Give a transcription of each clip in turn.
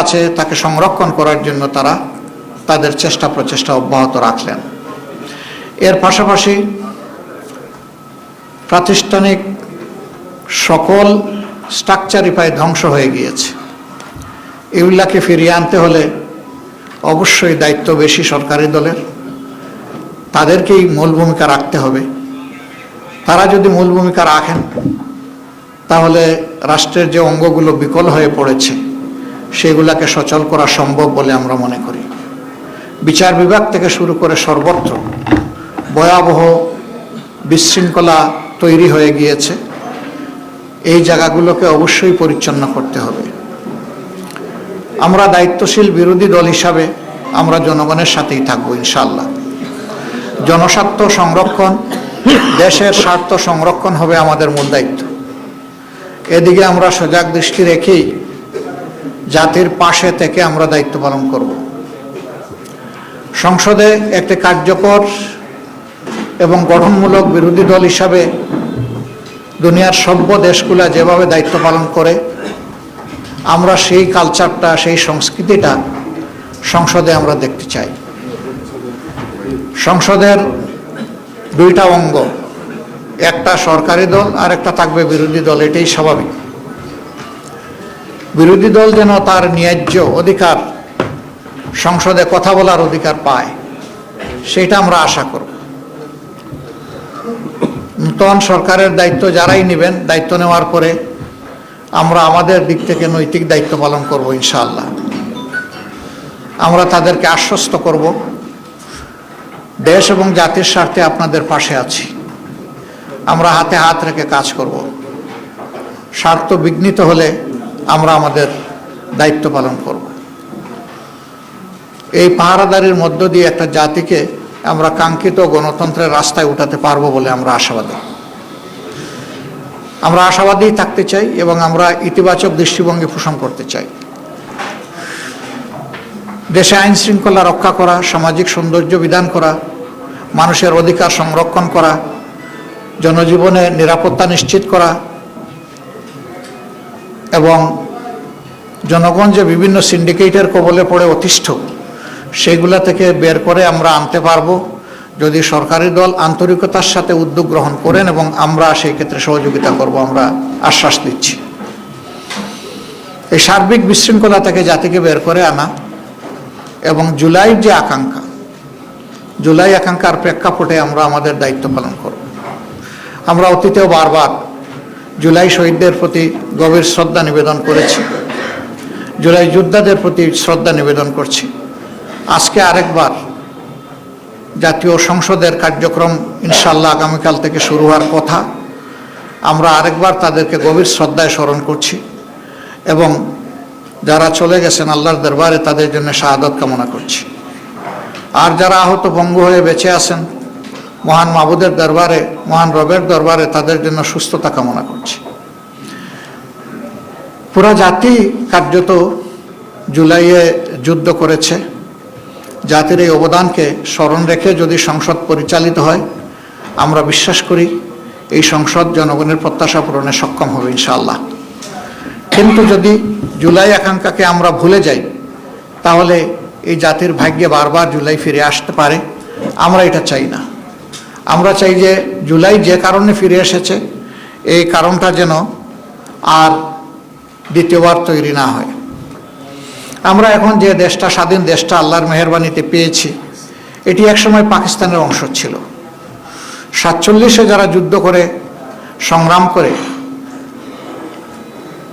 আছে তাকে সংরক্ষণ করার জন্য তারা তাদের চেষ্টা প্রচেষ্টা অব্যাহত রাখলেন। এর পাশাপাশি প্রাতিষ্ঠানিক সকল স্ট্রাকচারই প্রায় ধ্বংস হয়ে গিয়েছে। এগুলাকে ফিরিয়ে আনতে হলে অবশ্যই দায়িত্ব বেশি সরকারি দলের, তাদেরকেই মূল ভূমিকা রাখতে হবে। তারা যদি মূল ভূমিকা রাখেন তাহলে রাষ্ট্রের যে অঙ্গগুলো বিকল হয়ে পড়েছে সেগুলাকে সচল করা সম্ভব বলে আমরা মনে করি। বিচার বিভাগ থেকে শুরু করে সর্বত্র ভয়াবহ বিশৃঙ্খলা তৈরি হয়ে গিয়েছে। এই জায়গাগুলোকে অবশ্যই পরিচ্ছন্ন করতে হবে। আমরা দায়িত্বশীল বিরোধী দল হিসাবে আমরা জনগণের সাথেই থাকবো ইনশাআল্লাহ। জনস্বার্থ সংরক্ষণ, দেশের স্বার্থ সংরক্ষণ হবে আমাদের মূল দায়িত্ব। এদিকে আমরা সজাগ দৃষ্টি রেখেই জাতির পাশে থেকে আমরা দায়িত্ব পালন করব। সংসদে একটি কার্যকর এবং গঠনমূলক বিরোধী দল হিসাবে দুনিয়ার সভ্য দেশগুলা যেভাবে দায়িত্ব পালন করে আমরা সেই কালচারটা, সেই সংস্কৃতিটা সংসদে আমরা দেখতে চাই। সংসদের দুইটা অঙ্গ, একটা সরকারি দল আর একটা থাকবে বিরোধী দল, এটাই স্বাভাবিক। বিরোধী দল যেন তার ন্যায্য অধিকার, সংসদে কথা বলার অধিকার পায়, সেটা আমরা আশা করব। নূতন সরকারের দায়িত্ব যারাই নেবেন, দায়িত্ব নেওয়ার পরে আমরা আমাদের দিক থেকে নৈতিক দায়িত্ব পালন করব ইনশাআল্লাহ। আমরা তাদেরকে আশ্বস্ত করব, দেশ এবং জাতির স্বার্থে আপনাদের পাশে আছি। আমরা হাতে হাত রেখে কাজ করব। স্বার্থ বিঘ্নিত হলে আমরা আমাদের দায়িত্ব পালন করব। এই পাহারাদারির মধ্য দিয়ে একটা জাতিকে আমরা কাঙ্ক্ষিত গণতন্ত্রের রাস্তায় উঠাতে পারবো বলে আমরা আশাবাদী। আমরা আশাবাদী থাকতে চাই এবং আমরা ইতিবাচক দৃষ্টিভঙ্গি পোষণ করতে চাই। দেশে আইন শৃঙ্খলা রক্ষা করা, সামাজিক সৌন্দর্য বিধান করা, মানুষের অধিকার সংরক্ষণ করা, জনজীবনে নিরাপত্তা নিশ্চিত করা এবং জনগণ যে বিভিন্ন সিন্ডিকেটের কবলে পড়ে অতিষ্ঠ সেগুলা থেকে বের করে আমরা আনতে পারবো যদি সরকারি দল আন্তরিকতার সাথে উদ্যোগ গ্রহণ করেন, এবং আমরা সেই ক্ষেত্রে সহযোগিতা করব, আমরা আশ্বাস দিচ্ছি। এই সার্বিক বিশৃঙ্খলা থেকে জাতিকে বের করে আনা এবং জুলাইয়ের যে আকাঙ্ক্ষা, জুলাই আকাঙ্ক্ষার প্রেক্ষাপটে আমরা আমাদের দায়িত্ব পালন করব। আমরা অতীতেও বারবার জুলাই শহীদদের প্রতি গভীর শ্রদ্ধা নিবেদন করেছি, জুলাই যোদ্ধাদের প্রতি শ্রদ্ধা নিবেদন করছি। আজকে আরেকবার জাতীয় সংসদের কার্যক্রম ইনশাআল্লাহ আগামীকাল থেকে শুরু হওয়ার কথা, আমরা আরেকবার তাদেরকে গভীর শ্রদ্ধায় স্মরণ করছি এবং যারা চলে গেছেন আল্লাহর দরবারে তাদের জন্য শাহাদাত কামনা করছি। আর যারা আহত পঙ্গু হয়ে বেঁচে আছেন মহান মাবুদের দরবারে, মহান রবের দরবারে তাদের জন্য সুস্থতা কামনা করছি। পুরা জাতি কার্যত জুলাইয়ে যুদ্ধ করেছে। জাতির এই অবদানকে স্মরণ রেখে যদি সংসদ পরিচালিত হয়, আমরা বিশ্বাস করি এই সংসদ জনগণের প্রত্যাশা পূরণে সক্ষম হবে ইনশাআল্লাহ। কিন্তু যদি জুলাই আকাঙ্ক্ষাকে আমরা ভুলে যাই তাহলে এই জাতির ভাগ্যে বারবার জুলাই ফিরে আসতে পারে। আমরা এটা চাই না। আমরা চাই যে জুলাই যে কারণে ফিরে এসেছে এই কারণটা যেন আর দ্বিতীয়বার তৈরি না হয়। আমরা এখন যে দেশটা, স্বাধীন দেশটা আল্লাহর মেহেরবানিতে পেয়েছি, এটি একসময় পাকিস্তানের অংশ ছিল। 47-এ যারা যুদ্ধ করে সংগ্রাম করে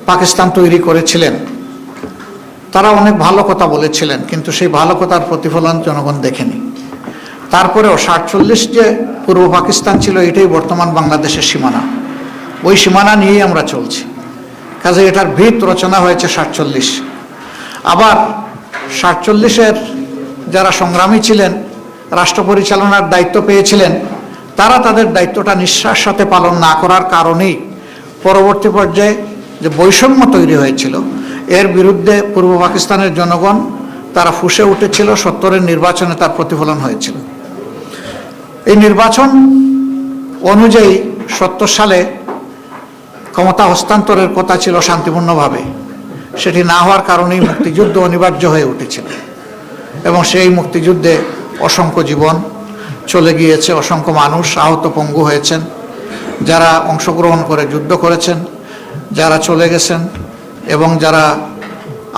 পাকিস্তান তৈরি করেছিলেন তারা অনেক ভালো কথা বলেছিলেন, কিন্তু সেই ভালো কথার প্রতিফলন জনগণ দেখেনি। তারপরেও 47 যে পূর্ব পাকিস্তান ছিল এটাই বর্তমান বাংলাদেশের সীমানা, ওই সীমানা নিয়েই আমরা চলছি। কাজে এটার ভিত রচনা হয়েছে 47। আবার 47-এর যারা সংগ্রামী ছিলেন, রাষ্ট্র পরিচালনার দায়িত্ব পেয়েছিলেন, তারা তাদের দায়িত্বটা নিঃশ্বাস সাথে পালন না করার কারণেই পরবর্তী পর্যায়ে যে বৈষম্য তৈরি হয়েছিল এর বিরুদ্ধে পূর্ব পাকিস্তানের জনগণ তারা ফুঁসে উঠেছিল। 70-এর নির্বাচনে তার প্রতিফলন হয়েছিল। এই নির্বাচন অনুযায়ী 70 সালে ক্ষমতা হস্তান্তরের কথা ছিল শান্তিপূর্ণভাবে, সেটি না হওয়ার কারণেই মুক্তিযুদ্ধ অনিবার্য হয়ে উঠেছিল এবং সেই মুক্তিযুদ্ধে অসংখ্য জীবন চলে গিয়েছে, অসংখ্য মানুষ আহত পঙ্গু হয়েছেন, যারা অংশগ্রহণ করে যুদ্ধ করেছেন, যারা চলে গেছেন এবং যারা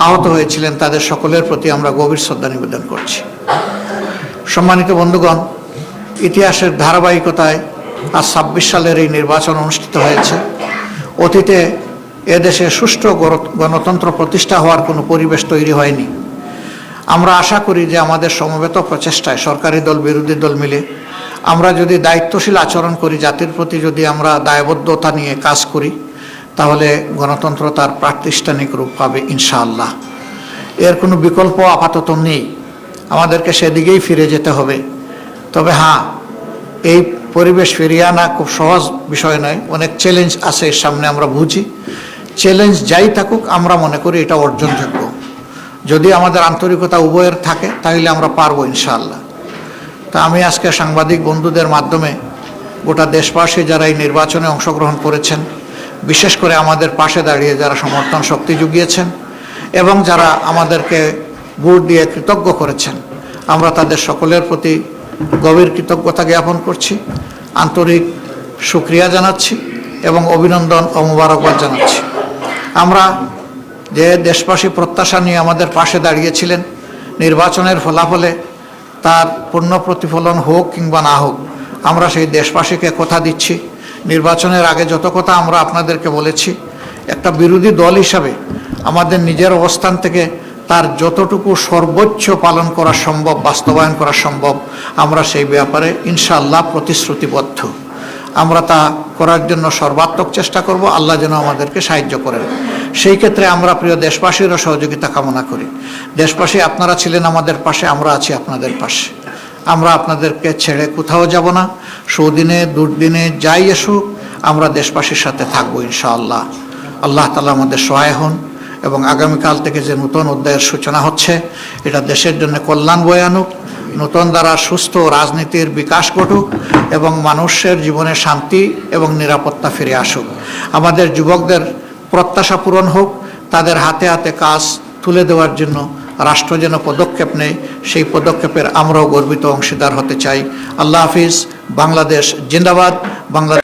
আহত হয়েছিলেন তাদের সকলের প্রতি আমরা গভীর শ্রদ্ধা নিবেদন করছি। সম্মানিত বন্ধুগণ, ইতিহাসের ধারাবাহিকতায় আজ ২৬ সালের এই নির্বাচন অনুষ্ঠিত হয়েছে। অতীতে এদেশে সুষ্ঠু গণতন্ত্র প্রতিষ্ঠা হওয়ার কোনো পরিবেশ তৈরি হয়নি। আমরা আশা করি যে আমাদের সমবেত প্রচেষ্টায় সরকারি দল বিরোধী দল মিলে আমরা যদি দায়িত্বশীল আচরণ করি, জাতির প্রতি যদি আমরা দায়বদ্ধতা নিয়ে কাজ করি, তাহলে গণতন্ত্র তার প্রাতিষ্ঠানিক রূপ পাবে ইনশাআল্লাহ। এর কোনো বিকল্প আপাতত নেই, আমাদেরকে সেদিকেই ফিরে যেতে হবে। তবে হ্যাঁ, এই পরিবেশ ফিরিয়ে আনা খুব সহজ বিষয় নয়, অনেক চ্যালেঞ্জ আছে এর সামনে, আমরা বুঝি। চ্যালেঞ্জ যাই থাকুক আমরা মনে করি এটা অর্জনযোগ্য। যদি আমাদের আন্তরিকতা উভয়ের থাকে তাহলে আমরা পারবো ইনশাআল্লাহ। তা আমি আজকে সাংবাদিক বন্ধুদের মাধ্যমে গোটা দেশবাসী যারা এই নির্বাচনে অংশগ্রহণ করেছেন, বিশেষ করে আমাদের পাশে দাঁড়িয়ে যারা সমর্থন শক্তি জুগিয়েছেন এবং যারা আমাদেরকে ভোট দিয়ে কৃতজ্ঞ করেছেন, আমরা তাদের সকলের প্রতি গভীর কৃতজ্ঞতা জ্ঞাপন করছি, আন্তরিক শুকরিয়া জানাচ্ছি এবং অভিনন্দন ও মোবারকবাদ জানাচ্ছি। আমরা যে দেশবাসী প্রত্যাশা নিয়ে আমাদের পাশে দাঁড়িয়েছিলেন, নির্বাচনের ফলাফলে তার পূর্ণ প্রতিফলন হোক কিংবা না হোক, আমরা সেই দেশবাসীকে কথা দিচ্ছি, নির্বাচনের আগে যত কথা আমরা আপনাদেরকে বলেছি, একটা বিরোধী দল হিসাবে আমাদের নিজের অবস্থান থেকে তার যতটুকু সর্বোচ্চ পালন করা সম্ভব, বাস্তবায়ন করা সম্ভব, আমরা সেই ব্যাপারে ইনশাআল্লাহ প্রতিশ্রুতিবদ্ধ। আমরা তা করার জন্য সর্বাত্মক চেষ্টা করব, আল্লাহ যেন আমাদেরকে সাহায্য করেন। সেই ক্ষেত্রে আমরা প্রিয় দেশবাসীরও সহযোগিতা কামনা করি। দেশবাসী, আপনারা ছিলেন আমাদের পাশে, আমরা আছি আপনাদের পাশে। আমরা আপনাদেরকে ছেড়ে কোথাও যাব না। সুদিনে দুর্দিনে যাই আসুক, আমরা দেশবাসীর সাথে থাকবো ইনশাআল্লাহ। আল্লাহ তাআলা আমাদের সহায় হন এবং আগামীকাল থেকে যে নতুন অধ্যায়ের সূচনা হচ্ছে, এটা দেশের জন্য কল্যাণ বয়ে আনুক, নতুন দ্বারা সুস্থ রাজনীতির বিকাশ ঘটুক এবং মানুষের জীবনে শান্তি এবং নিরাপত্তা ফিরে আসুক। আমাদের যুবকদের প্রত্যাশা পূরণ হোক, তাদের হাতে হাতে কাজ তুলে দেওয়ার জন্য রাষ্ট্র যেন পদক্ষেপ নেয়, সেই পদক্ষেপের আমরাও গর্বিত অংশীদার হতে চাই। আল্লাহ হাফিজ। বাংলাদেশ জিন্দাবাদ। বাংলাদেশ